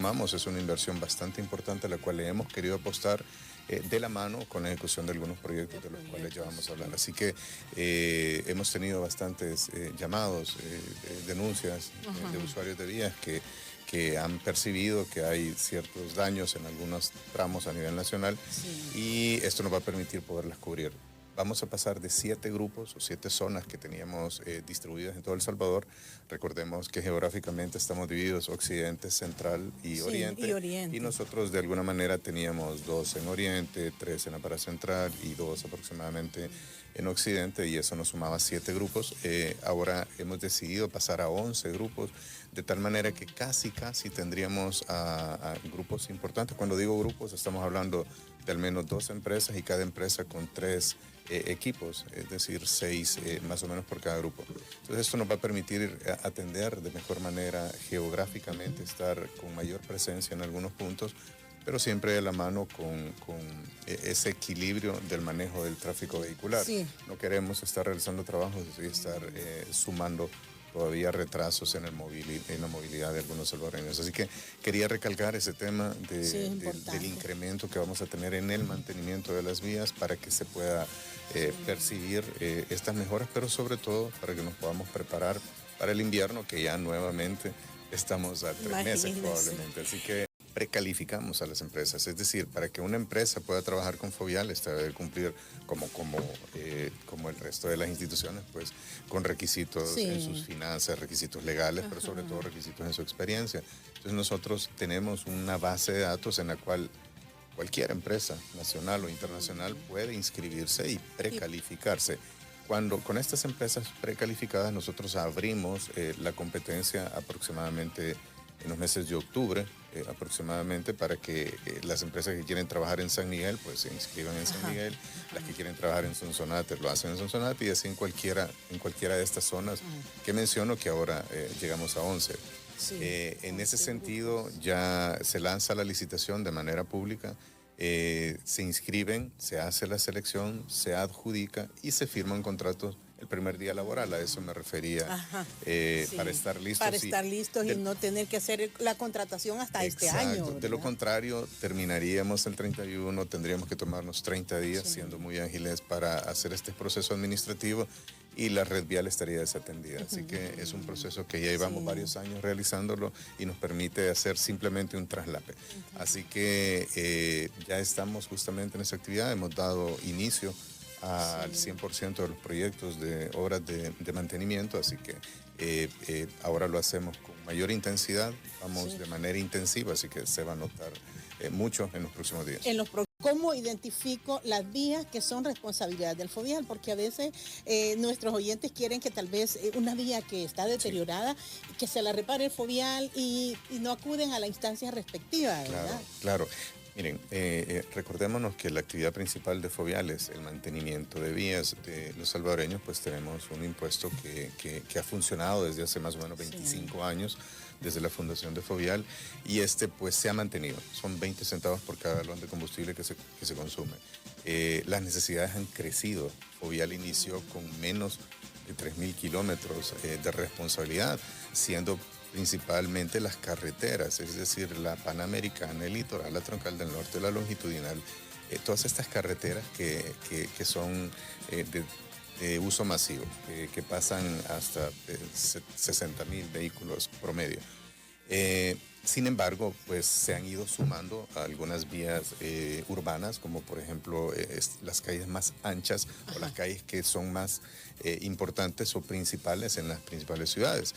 Es una inversión bastante importante a la cual le hemos querido apostar de la mano con la ejecución de algunos proyectos de los cuales ya vamos a hablar. Así que hemos tenido bastantes llamados, denuncias de usuarios de vías que han percibido que hay ciertos daños en algunos tramos a nivel nacional y esto nos va a permitir poderlas cubrir. Vamos a pasar de 7 grupos o 7 zonas que teníamos distribuidas en todo El Salvador. Recordemos que geográficamente estamos divididos occidente, central y oriente. Y nosotros de alguna manera teníamos 2 en oriente, 3 en la para central y 2 aproximadamente en occidente, y eso nos sumaba 7 grupos. Ahora hemos decidido pasar a 11 grupos, de tal manera que casi tendríamos a grupos importantes. Cuando digo grupos, estamos hablando de al menos 2 empresas y cada empresa con 3 equipos, es decir, 6 más o menos por cada grupo. Entonces esto nos va a permitir atender de mejor manera geográficamente, estar con mayor presencia en algunos puntos, pero siempre de la mano con ese equilibrio del manejo del tráfico vehicular. No queremos estar realizando trabajos y estar sumando todavía retrasos en la movilidad de algunos salvadoreños. Así que quería recalcar ese tema del incremento que vamos a tener en el mantenimiento de las vías para que se pueda percibir estas mejoras, pero sobre todo para que nos podamos preparar para el invierno, que ya nuevamente estamos a 3 meses probablemente. Así que precalificamos a las empresas, es decir, para que una empresa pueda trabajar con Fovial, esta debe cumplir como el resto de las instituciones, pues con requisitos en sus finanzas, requisitos legales, pero sobre todo requisitos en su experiencia. Entonces nosotros tenemos una base de datos en la cual cualquier empresa nacional o internacional puede inscribirse y precalificarse. Con estas empresas precalificadas nosotros abrimos la competencia aproximadamente en los meses de octubre, aproximadamente, para que las empresas que quieren trabajar en San Miguel pues se inscriban en San Miguel, las que quieren trabajar en Sonsonate lo hacen en Sonsonate, y así en cualquiera de estas zonas que menciono, que ahora llegamos a 11. En ese sentido ya se lanza la licitación de manera pública, se inscriben, se hace la selección, se adjudica y se firman contratos el primer día laboral. A eso me refería, para estar listos. Para estar listos y no tener que hacer la contratación hasta este año. ¿Verdad? De lo contrario, terminaríamos el 31, tendríamos que tomarnos 30 días, siendo muy ágiles para hacer este proceso administrativo, y la red vial estaría desatendida. Así que es un proceso que ya llevamos varios años realizándolo y nos permite hacer simplemente un traslape. Así que ya estamos justamente en esa actividad, hemos dado inicio al 100% de los proyectos de obras de mantenimiento, así que ahora lo hacemos con mayor intensidad, vamos de manera intensiva, así que se va a notar mucho en los próximos días. ¿Cómo identifico las vías que son responsabilidad del Fovial? Porque a veces nuestros oyentes quieren que tal vez una vía que está deteriorada, que se la repare el Fovial y no acuden a la instancia respectiva, ¿verdad? Claro. Miren, recordémonos que la actividad principal de Fovial es el mantenimiento de vías. De los salvadoreños pues tenemos un impuesto que ha funcionado desde hace más o menos 25 años, desde la fundación de Fovial, y pues se ha mantenido. Son 20 centavos por cada galón de combustible que se consume. Las necesidades han crecido. Fovial inició con menos de 3.000 kilómetros de responsabilidad, siendo principalmente las carreteras, es decir, la Panamericana, el litoral, la troncal del norte, la longitudinal, todas estas carreteras que son de uso masivo, que pasan hasta 60.000 vehículos promedio. Sin embargo, pues se han ido sumando a algunas vías urbanas, como por ejemplo las calles más anchas o las calles que son más importantes o principales en las principales ciudades.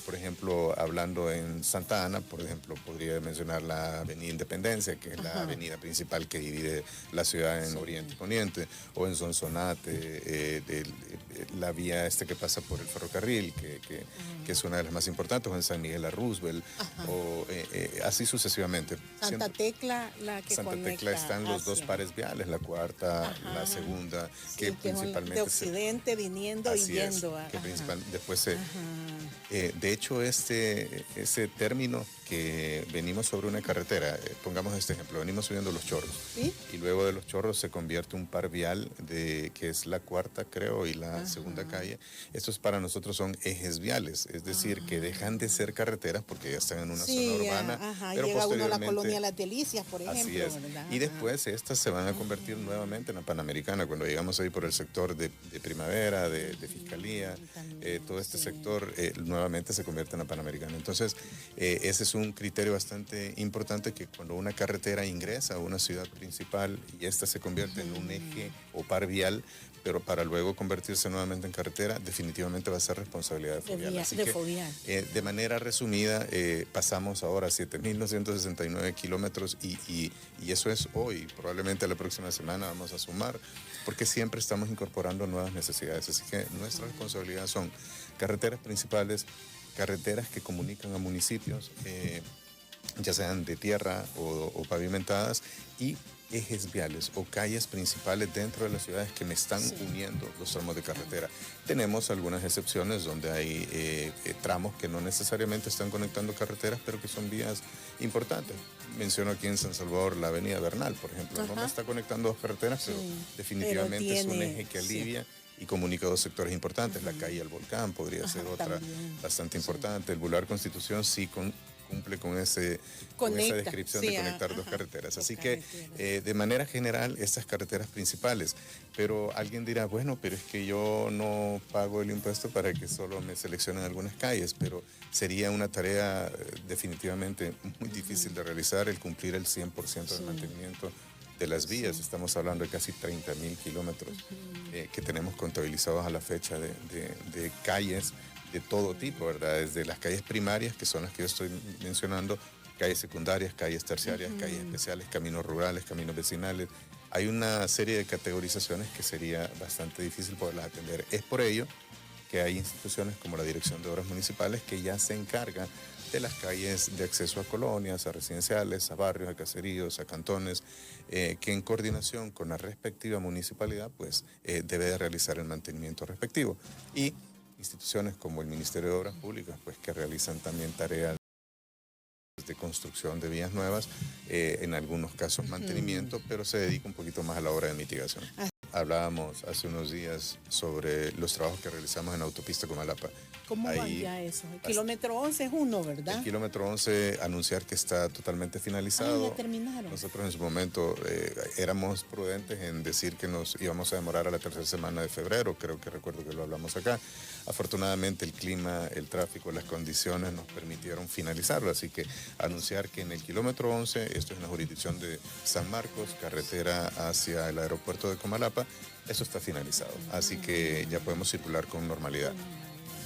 Por ejemplo, hablando en Santa Ana, por ejemplo, podría mencionar la Avenida Independencia, que es la avenida principal que divide la ciudad en oriente y poniente, o en Sonsonate, la vía que pasa por el ferrocarril, que es una de las más importantes, o en San Miguel a Roosevelt, o así sucesivamente. Santa Tecla, la que Santa conecta Tecla están los 2 pares viales, la cuarta, la segunda, que principalmente... de occidente viniendo y yendo. Después de hecho, ese término que venimos sobre una carretera, pongamos este ejemplo, venimos subiendo Los Chorros, ¿Sí? y luego de Los Chorros se convierte un par vial que es la cuarta, creo, y la segunda calle. Estos para nosotros son ejes viales, es decir, que dejan de ser carreteras porque ya están en una zona urbana, pero llega uno a la posteriormente... colonia Las Delicias, por ejemplo. Así es. ¿Verdad? Y después estas se van a convertir nuevamente en la Panamericana. Cuando llegamos ahí por el sector de Primavera, de Fiscalía, todo este sector nuevamente se convierte en la Panamericana. Entonces, ese es un criterio bastante importante, que cuando una carretera ingresa a una ciudad principal y esta se convierte en un eje o par vial, pero para luego convertirse nuevamente en carretera, definitivamente va a ser responsabilidad de Fovial. Así que, de manera resumida, pasamos ahora a 7.969 kilómetros y eso es hoy. Probablemente la próxima semana vamos a sumar, porque siempre estamos incorporando nuevas necesidades. Así que nuestra responsabilidad son carreteras principales, carreteras que comunican a municipios, ya sean de tierra o pavimentadas, y ejes viales o calles principales dentro de las ciudades que me están uniendo los tramos de carretera. Tenemos algunas excepciones donde hay tramos que no necesariamente están conectando carreteras, pero que son vías importantes. Menciono aquí en San Salvador la avenida Bernal, por ejemplo. No me está conectando dos carreteras, pero definitivamente es un eje que alivia y comunica dos sectores importantes. La calle al Volcán podría ser otra bastante importante. El Boulevard Constitución sí cumple con esa descripción de conectar dos carreteras. Así que, de manera general, estas carreteras principales. Pero alguien dirá, bueno, pero es que yo no pago el impuesto para que solo me seleccionen algunas calles, pero sería una tarea definitivamente muy difícil de realizar, el cumplir el 100% del mantenimiento de las vías. Estamos hablando de casi 30.000 kilómetros que tenemos contabilizados a la fecha de calles de todo tipo, ¿verdad? Desde las calles primarias, que son las que yo estoy mencionando, calles secundarias, calles terciarias, calles especiales, caminos rurales, caminos vecinales. Hay una serie de categorizaciones que sería bastante difícil poderlas atender. Es por ello que hay instituciones como la Dirección de Obras Municipales que ya se encarga de las calles de acceso a colonias, a residenciales, a barrios, a caseríos, a cantones, que en coordinación con la respectiva municipalidad, pues debe de realizar el mantenimiento respectivo. Y instituciones como el Ministerio de Obras Públicas, pues que realizan también tareas de construcción de vías nuevas, en algunos casos mantenimiento, pero se dedica un poquito más a la obra de mitigación. Hablábamos hace unos días sobre los trabajos que realizamos en la autopista Comalapa. ¿Cómo va ya eso? El kilómetro 11 es uno, ¿verdad? El kilómetro 11, anunciar que está totalmente finalizado. Ya terminaron. Nosotros en su momento éramos prudentes en decir que nos íbamos a demorar a la tercera semana de febrero, creo que recuerdo que lo hablamos acá. Afortunadamente el clima, el tráfico, las condiciones nos permitieron finalizarlo, así que anunciar que en el kilómetro 11, esto es en la jurisdicción de San Marcos, carretera hacia el aeropuerto de Comalapa, eso está finalizado, así que ya podemos circular con normalidad.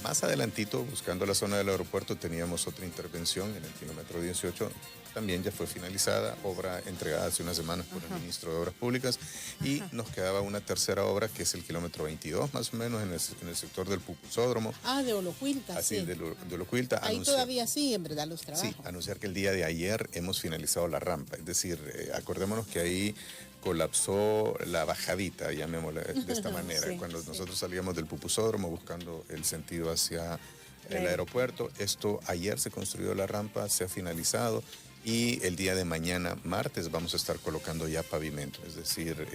Más adelantito, buscando la zona del aeropuerto, teníamos otra intervención en el kilómetro 18, también ya fue finalizada, obra entregada hace unas semanas por el ministro de Obras Públicas, y nos quedaba una tercera obra que es el kilómetro 22, más o menos, en el sector del Pupusódromo. De Olocuilta, así, de Olocuilta. Ahí todavía sí, en verdad, los trabajos. Sí, anunciar que el día de ayer hemos finalizado la rampa, es decir, acordémonos que ahí colapsó la bajadita, llamémosla de esta manera, cuando nosotros salíamos del Pupusódromo buscando el sentido hacia el aeropuerto. Esto ayer se construyó la rampa, se ha finalizado, y el día de mañana, martes, vamos a estar colocando ya pavimento, es decir,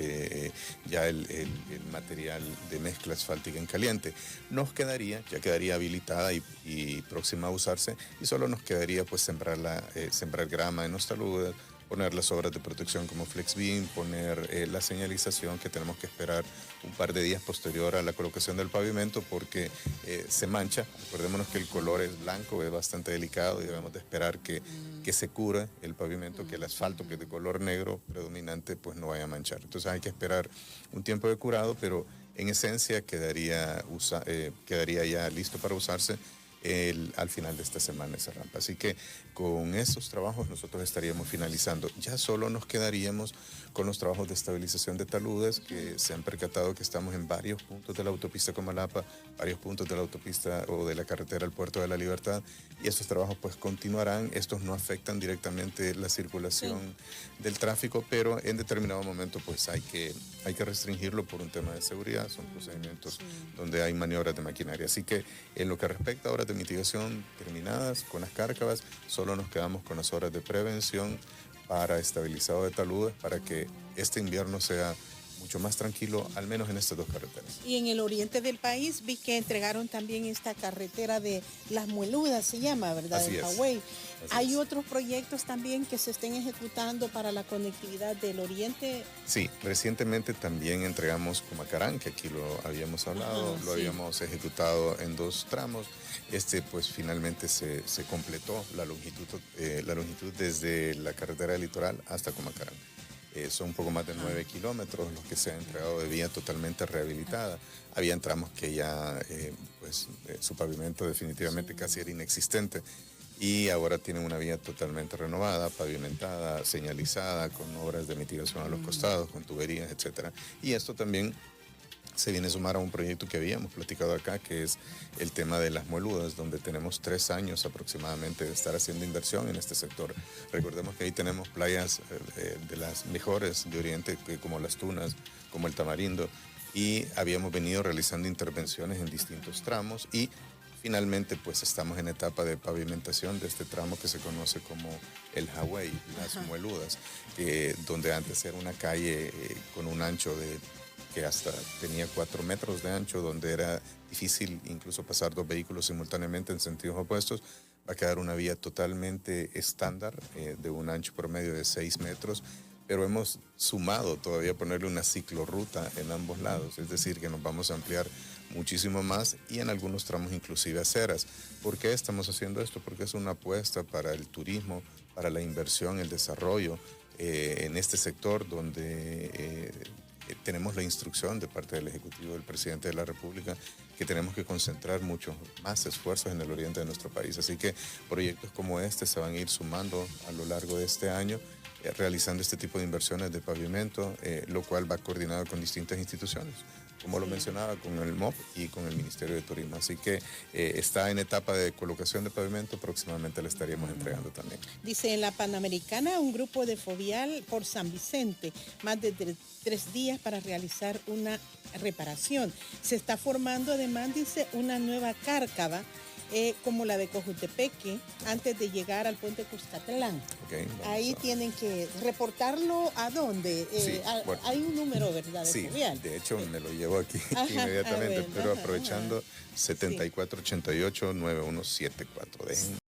ya el material de mezcla asfáltica en caliente. Nos quedaría, ya quedaría habilitada y próxima a usarse, y solo nos quedaría pues sembrar grama en los taludes, poner las obras de protección como FlexBeam, poner la señalización, que tenemos que esperar un par de días posterior a la colocación del pavimento porque se mancha. Acordémonos que el color es blanco, es bastante delicado y debemos de esperar que se cure el pavimento, que el asfalto, que es de color negro predominante, pues no vaya a manchar. Entonces hay que esperar un tiempo de curado, pero en esencia quedaría ya listo para usarse al final de esta semana esa rampa. Así que con estos trabajos nosotros estaríamos finalizando. Ya solo nos quedaríamos con los trabajos de estabilización de taludes, que se han percatado que estamos en varios puntos de la autopista Comalapa, varios puntos de la autopista o de la carretera al Puerto de la Libertad, y estos trabajos pues continuarán. Estos no afectan directamente la circulación del tráfico, pero en determinado momento pues hay que restringirlo por un tema de seguridad. Son procedimientos donde hay maniobras de maquinaria. Así que en lo que respecta a horas de de mitigación terminadas con las cárcavas, solo nos quedamos con las obras de prevención para estabilizado de taludes, para que este invierno sea mucho más tranquilo, al menos en estas dos carreteras. Y en el oriente del país vi que entregaron también esta carretera de Las Mueludas, se llama, ¿verdad? Así En es. Hawái. ¿Hay es. otros proyectos también que se estén ejecutando para la conectividad del oriente? Sí, recientemente también entregamos Cumacarán, que aquí lo habíamos hablado, lo habíamos ejecutado en 2 tramos. Pues finalmente se completó la longitud desde la carretera litoral hasta Cumacarán. Son un poco más de 9 kilómetros los que se han entregado de vía totalmente rehabilitada. Había tramos que ya su pavimento definitivamente casi era inexistente y ahora tienen una vía totalmente renovada, pavimentada, señalizada, con obras de mitigación a los costados, con tuberías, etcétera. Y esto también se viene a sumar a un proyecto que habíamos platicado acá, que es el tema de Las Mueludas, donde tenemos 3 años aproximadamente de estar haciendo inversión en este sector. Recordemos que ahí tenemos playas de las mejores de Oriente, como Las Tunas, como el Tamarindo, y habíamos venido realizando intervenciones en distintos tramos y finalmente pues estamos en etapa de pavimentación de este tramo que se conoce como el Hawái, Las Mueludas, donde antes era una calle con un ancho que hasta tenía 4 metros de ancho, donde era difícil incluso pasar 2 vehículos simultáneamente en sentidos opuestos. Va a quedar una vía totalmente estándar de un ancho promedio de 6 metros, pero hemos sumado todavía ponerle una ciclorruta en ambos lados, es decir, que nos vamos a ampliar muchísimo más y en algunos tramos inclusive aceras. ¿Por qué estamos haciendo esto? Porque es una apuesta para el turismo, para la inversión, el desarrollo en este sector donde tenemos la instrucción de parte del Ejecutivo del Presidente de la República que tenemos que concentrar muchos más esfuerzos en el oriente de nuestro país. Así que proyectos como este se van a ir sumando a lo largo de este año, realizando este tipo de inversiones de pavimento, lo cual va coordinado con distintas instituciones, como lo mencionaba, con el MOP y con el Ministerio de Turismo. Así que está en etapa de colocación de pavimento, próximamente le estaríamos entregando también. Dice, en la Panamericana, un grupo de Fovial por San Vicente, más de 3 días para realizar una reparación. Se está formando además, dice, una nueva cárcava, como la de Cojutepeque, antes de llegar al puente Cuscatlán. Ahí tienen que reportarlo a dónde. Hay un número, ¿verdad? Sí, de hecho me lo llevo aquí inmediatamente, pero aprovechando 7488-9174.